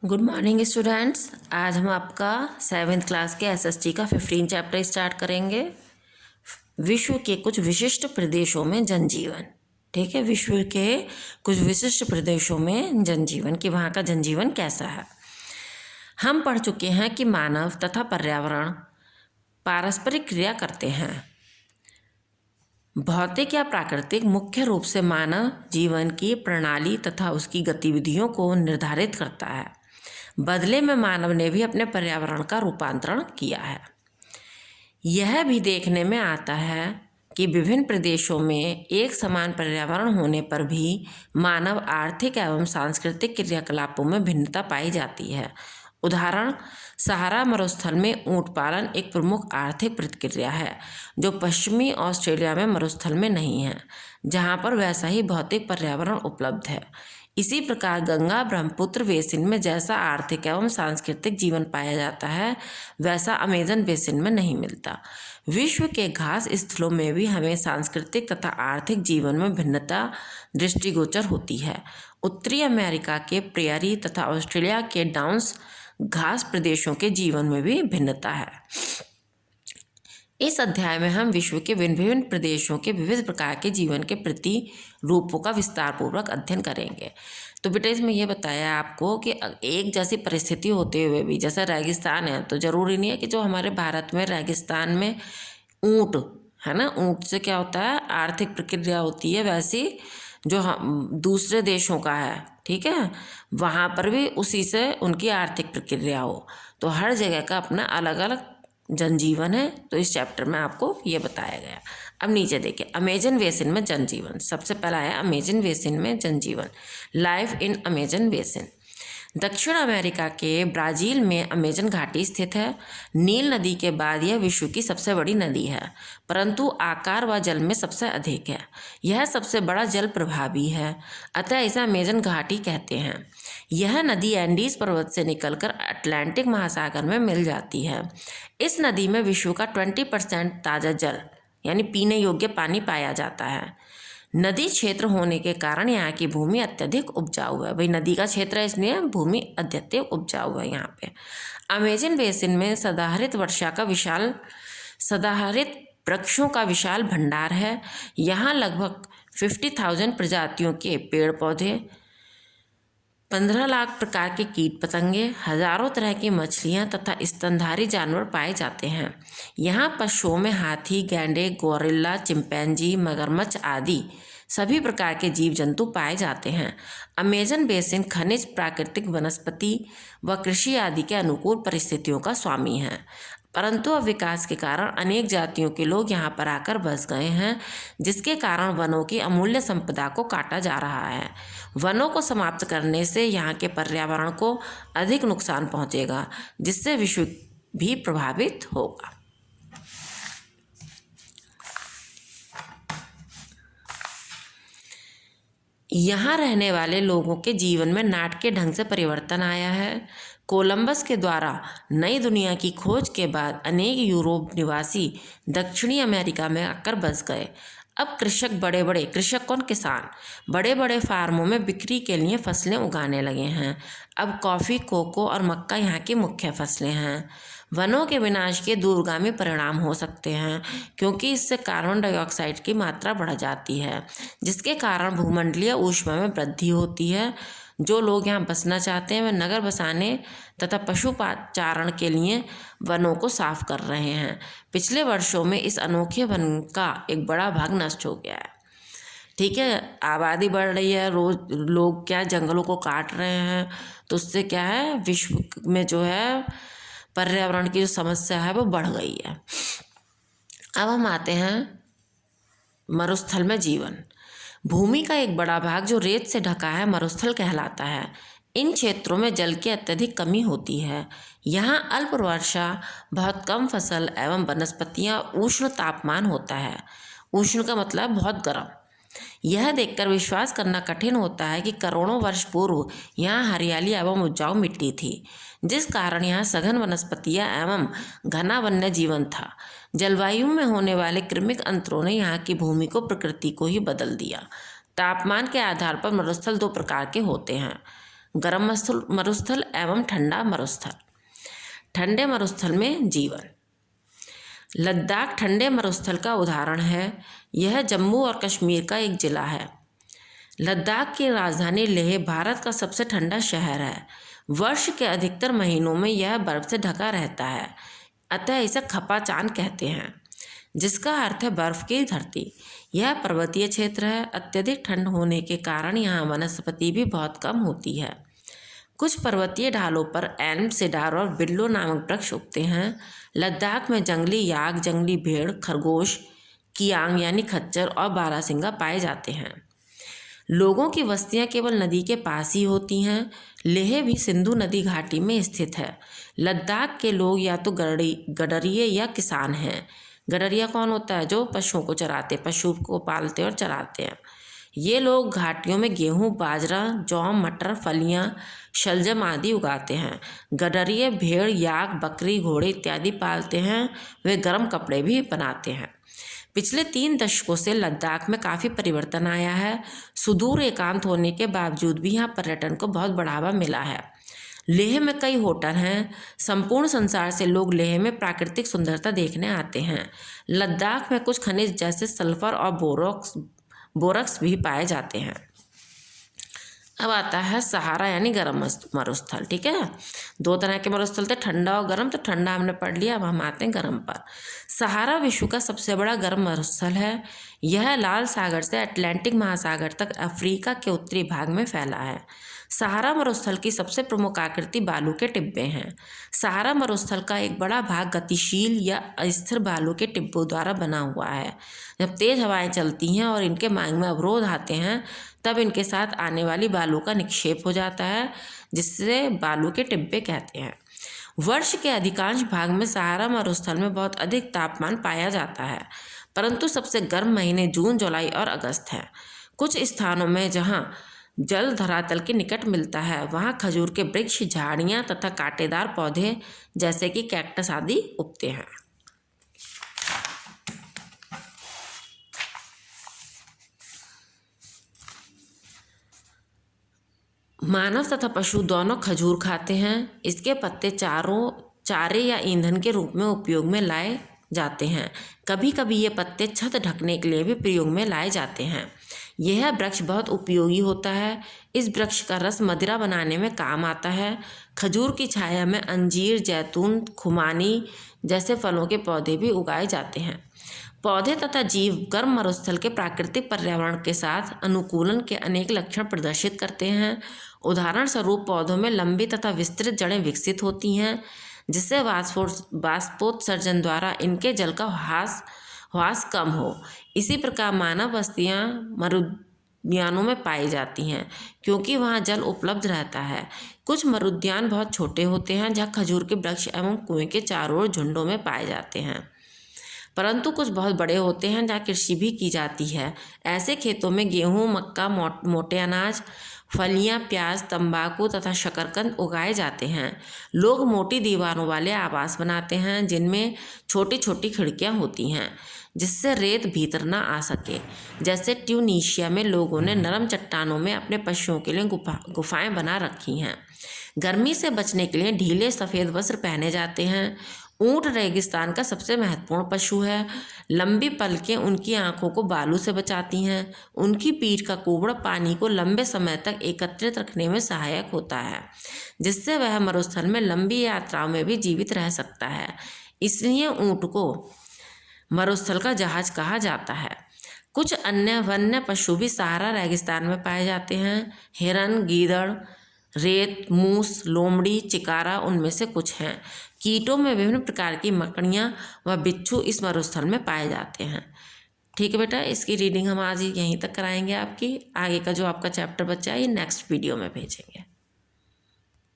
Good morning students. आज हम आपका 7th क्लास के एसएसटी का 15 चैप्टर स्टार्ट करेंगे। विश्व के कुछ विशिष्ट प्रदेशों में जनजीवन। ठीक है, विश्व के कुछ विशिष्ट प्रदेशों में जनजीवन कि वहाँ का जनजीवन कैसा है। हम पढ़ चुके हैं कि मानव तथा पर्यावरण पारस्परिक क्रिया करते हैं। भौतिक या प्राकृतिक मुख्य रूप से मानव जीवन की प्रणाली तथा उसकी गतिविधियों को निर्धारित करता है। बदले में मानव ने भी अपने पर्यावरण का रूपांतरण किया है। यह भी देखने में आता है कि विभिन्न प्रदेशों में एक समान पर्यावरण होने पर भी मानव आर्थिक एवं सांस्कृतिक क्रियाकलापों में भिन्नता पाई जाती है। उदाहरण, सहारा मरुस्थल में ऊंट पालन एक प्रमुख आर्थिक प्रक्रिया है जो पश्चिमी ऑस्ट्रेलिया में मरुस्थल में नहीं है, जहां पर वैसा ही भौतिक पर्यावरण उपलब्ध है। इसी प्रकार गंगा ब्रह्मपुत्र बेसिन में जैसा आर्थिक एवं सांस्कृतिक जीवन पाया जाता है वैसा अमेजन बेसिन में नहीं मिलता। विश्व के घास स्थलों में भी हमें सांस्कृतिक तथा आर्थिक जीवन में भिन्नता दृष्टिगोचर होती है। उत्तरी अमेरिका के प्रेयरी तथा ऑस्ट्रेलिया के डाउन्स घास प्रदेशों के जीवन में भी भिन्नता है। इस अध्याय में हम विश्व के भिन्न विभिन्न प्रदेशों के विविध प्रकार के जीवन के प्रति रूपों का विस्तार पूर्वक अध्ययन करेंगे। तो बेटा इसमें यह बताया आपको कि एक जैसी परिस्थिति होते हुए भी, जैसे रेगिस्तान है तो ज़रूरी नहीं है कि जो हमारे भारत में रेगिस्तान में ऊँट है ना, ऊँट से क्या होता है आर्थिक प्रक्रिया होती है, वैसी जो हम दूसरे देशों का है, ठीक है, वहाँ पर भी उसी से उनकी आर्थिक प्रक्रिया हो। तो हर जगह का अपना अलग अलग जनजीवन है। तो इस चैप्टर में आपको ये बताया गया। अब नीचे देखिए, अमेजन बेसिन में जनजीवन। सबसे पहला है अमेजन बेसिन में जनजीवन, लाइफ इन अमेजन बेसिन। दक्षिण अमेरिका के ब्राज़ील में अमेजन घाटी स्थित है। नील नदी के बाद यह विश्व की सबसे बड़ी नदी है, परंतु आकार व जल में सबसे अधिक है। यह सबसे बड़ा जल प्रवाह भी है, अतः इसे अमेजन घाटी कहते हैं। यह नदी एंडीज पर्वत से निकलकर अटलांटिक महासागर में मिल जाती है। इस नदी में विश्व का 20% ताज़ा जल यानी पीने योग्य पानी पाया जाता है। नदी क्षेत्र होने के कारण यहाँ की भूमि अत्यधिक उपजाऊ है। भाई नदी का क्षेत्र है इसलिए भूमि अत्यधिक उपजाऊ है यहाँ पे। अमेजन बेसिन में सदाहरित वृक्षों का विशाल भंडार है। यहाँ लगभग 50,000 प्रजातियों के पेड़ पौधे, 15 लाख प्रकार के कीट पतंगे, हजारों तरह की मछलियाँ तथा स्तनधारी जानवर पाए जाते हैं। यहाँ पशुओं में हाथी, गैंडे, गोरिल्ला, चिंपैंजी, मगरमच्छ आदि सभी प्रकार के जीव जंतु पाए जाते हैं। अमेजन बेसिन खनिज, प्राकृतिक वनस्पति व कृषि आदि के अनुकूल परिस्थितियों का स्वामी है, परंतु अब विकास के कारण अनेक जातियों के लोग यहाँ पर आकर बस गए हैं, जिसके कारण वनों की अमूल्य संपदा को काटा जा रहा है। वनों को समाप्त करने से यहाँ के पर्यावरण को अधिक नुकसान पहुँचेगा, जिससे विश्व भी प्रभावित होगा। यहाँ रहने वाले लोगों के जीवन में नाटकीय ढंग से परिवर्तन आया है। कोलंबस के द्वारा नई दुनिया की खोज के बाद अनेक यूरोप निवासी दक्षिणी अमेरिका में आकर बस गए। अब कृषक कौन, किसान बड़े बड़े फार्मों में बिक्री के लिए फसलें उगाने लगे हैं। अब कॉफ़ी, कोको और मक्का यहाँ की मुख्य फसलें हैं। वनों के विनाश के दूरगामी परिणाम हो सकते हैं, क्योंकि इससे कार्बन डाइऑक्साइड की मात्रा बढ़ जाती है, जिसके कारण भूमंडलीय ऊष्मा में वृद्धि होती है। जो लोग यहाँ बसना चाहते हैं वे नगर बसाने तथा पशुचारण के लिए वनों को साफ कर रहे हैं। पिछले वर्षों में इस अनोखे वन का एक बड़ा भाग नष्ट हो गया है। ठीक है, आबादी बढ़ रही है, रोज लोग क्या जंगलों को काट रहे हैं, तो उससे क्या है विश्व में जो है पर्यावरण की जो समस्या है वो बढ़ गई है। अब हम आते हैं मरुस्थल में जीवन। भूमि का एक बड़ा भाग जो रेत से ढका है मरुस्थल कहलाता है। इन क्षेत्रों में जल की अत्यधिक कमी होती है। यहाँ अल्प वर्षा, बहुत कम फसल एवं वनस्पतियाँ, उष्ण तापमान होता है। उष्ण का मतलब बहुत गर्म। यह देखकर विश्वास करना कठिन होता है कि करोड़ों वर्ष पूर्व यहाँ हरियाली एवं उपजाऊ मिट्टी थी, जिस कारण यहाँ सघन वनस्पतियाँ एवं घना वन्य जीवन था। जलवायु में होने वाले कृमिक अंतरों ने यहाँ की भूमि को, प्रकृति को ही बदल दिया। तापमान के आधार पर मरुस्थल दो प्रकार के होते हैं, गर्म मरुस्थल एवं ठंडा मरुस्थल। ठंडे मरुस्थल में जीवन। लद्दाख ठंडे मरुस्थल का उदाहरण है। यह जम्मू और कश्मीर का एक जिला है। लद्दाख की राजधानी लेह भारत का सबसे ठंडा शहर है। वर्ष के अधिकतर महीनों में यह बर्फ से ढका रहता है, अतः इसे खपा चांद कहते हैं, जिसका अर्थ है बर्फ की धरती। यह पर्वतीय क्षेत्र है। अत्यधिक ठंड होने के कारण यहाँ वनस्पति भी बहुत कम होती है। कुछ पर्वतीय ढालों पर एल्म, सिडार और बिल्लो नामक वृक्ष उगते हैं। लद्दाख में जंगली याक, जंगली भेड़, खरगोश, कियांग यानी खच्चर और बारहसिंगा पाए जाते हैं। लोगों की बस्तियां केवल नदी के पास ही होती हैं। लेह भी सिंधु नदी घाटी में स्थित है। लद्दाख के लोग या तो गडरिये या किसान हैं। गडरिया कौन होता है? जो पशुओं को चराते, पशु को पालते और चराते हैं। ये लोग घाटियों में गेहूं, बाजरा, जौ, मटर, फलियां, शलजम आदि उगाते हैं। गडरिये भेड़, याक, बकरी, घोड़े इत्यादि पालते हैं। वे गर्म कपड़े भी बनाते हैं। पिछले 3 दशकों से लद्दाख में काफ़ी परिवर्तन आया है। सुदूर एकांत होने के बावजूद भी यहाँ पर्यटन को बहुत बढ़ावा मिला है। लेह में कई होटल हैं। संपूर्ण संसार से लोग लेह में प्राकृतिक सुंदरता देखने आते हैं। लद्दाख में कुछ खनिज जैसे सल्फर और बोरक्स भी पाए जाते हैं। अब आता है सहारा यानी गर्म मरुस्थल। ठीक है, 2 तरह के मरुस्थल थे, ठंडा और गर्म। तो ठंडा हमने पढ़ लिया, अब हम आते हैं गर्म पर। सहारा विश्व का सबसे बड़ा गर्म मरुस्थल है। यह लाल सागर से अटलांटिक महासागर तक अफ्रीका के उत्तरी भाग में फैला है। सहारा मरुस्थल की सबसे प्रमुख आकृति बालू के टिब्बे हैं। सहारा मरुस्थल का एक बड़ा भाग गतिशील या अस्थिर बालू के टिब्बों द्वारा बना हुआ है। जब तेज हवाएं चलती हैं और इनके मार्ग में अवरोध आते हैं, तब इनके साथ आने वाली बालू का निक्षेप हो जाता है, जिससे बालू के टिब्बे कहते हैं। वर्ष के अधिकांश भाग में सहारा मरुस्थल में बहुत अधिक तापमान पाया जाता है, परंतु सबसे गर्म महीने जून, जुलाई और अगस्त हैं। कुछ स्थानों में जहां जल धरातल के निकट मिलता है, वहां खजूर के वृक्ष, झाड़ियां तथा कांटेदार पौधे जैसे कि कैक्टस आदि उगते हैं। मानव तथा पशु दोनों खजूर खाते हैं। इसके पत्ते चारे या ईंधन के रूप में उपयोग में लाए जाते हैं। कभी कभी ये पत्ते छत ढकने के लिए भी प्रयोग में लाए जाते हैं। यह वृक्ष बहुत उपयोगी होता है। इस वृक्ष का रस मदिरा बनाने में काम आता है। खजूर की छाया में अंजीर, जैतून, खुमानी जैसे फलों के पौधे भी उगाए जाते हैं। पौधे तथा जीव गर्म मरुस्थल के प्राकृतिक पर्यावरण के साथ अनुकूलन के अनेक लक्षण प्रदर्शित करते हैं। उदाहरण स्वरूप पौधों में लंबी तथा विस्तृत जड़ें विकसित होती हैं, जिससे वाष्पोत्सर्जन द्वारा इनके जल का ह्रास कम हो। इसी प्रकार मानव बस्तियां मरुद्यानों में पाई जाती हैं, क्योंकि वहां जल उपलब्ध रहता है। कुछ मरुद्यान बहुत छोटे होते हैं, जहां खजूर के वृक्ष एवं कुएं के चारों ओर झुंडों में पाए जाते हैं, परंतु कुछ बहुत बड़े होते हैं, जहाँ कृषि भी की जाती है। ऐसे खेतों में गेहूँ, मक्का, मोटे अनाज, फलियां, प्याज, तंबाकू तथा शकरकंद उगाए जाते हैं। लोग मोटी दीवारों वाले आवास बनाते हैं, जिनमें छोटी छोटी खिड़कियां होती हैं, जिससे रेत भीतर ना आ सके। जैसे ट्यूनीशिया में लोगों ने नरम चट्टानों में अपने पशुओं के लिए गुफाएं बना रखी हैं। गर्मी से बचने के लिए ढीले सफ़ेद वस्त्र पहने जाते हैं। ऊंट रेगिस्तान का सबसे महत्वपूर्ण पशु है। लंबी पलकें उनकी आंखों को बालू से बचाती हैं। उनकी पीठ का कुबड़ पानी को लंबे समय तक एकत्रित रखने में सहायक होता है, जिससे वह मरुस्थल में लंबी यात्राओं में भी जीवित रह सकता है। इसलिए ऊंट को मरुस्थल का जहाज कहा जाता है। कुछ अन्य वन्य पशु भी सहारा रेगिस्तान में पाए जाते हैं। हिरन, गीदड़, रेत, मूस, लोमड़ी, चिकारा उनमें से कुछ हैं। कीटों में विभिन्न प्रकार की मकड़ियाँ व बिच्छू इस मरुस्थल में पाए जाते हैं। ठीक है बेटा, इसकी रीडिंग हम आज यहीं तक कराएंगे। आपकी आगे का जो आपका चैप्टर बचा है, ये नेक्स्ट वीडियो में भेजेंगे।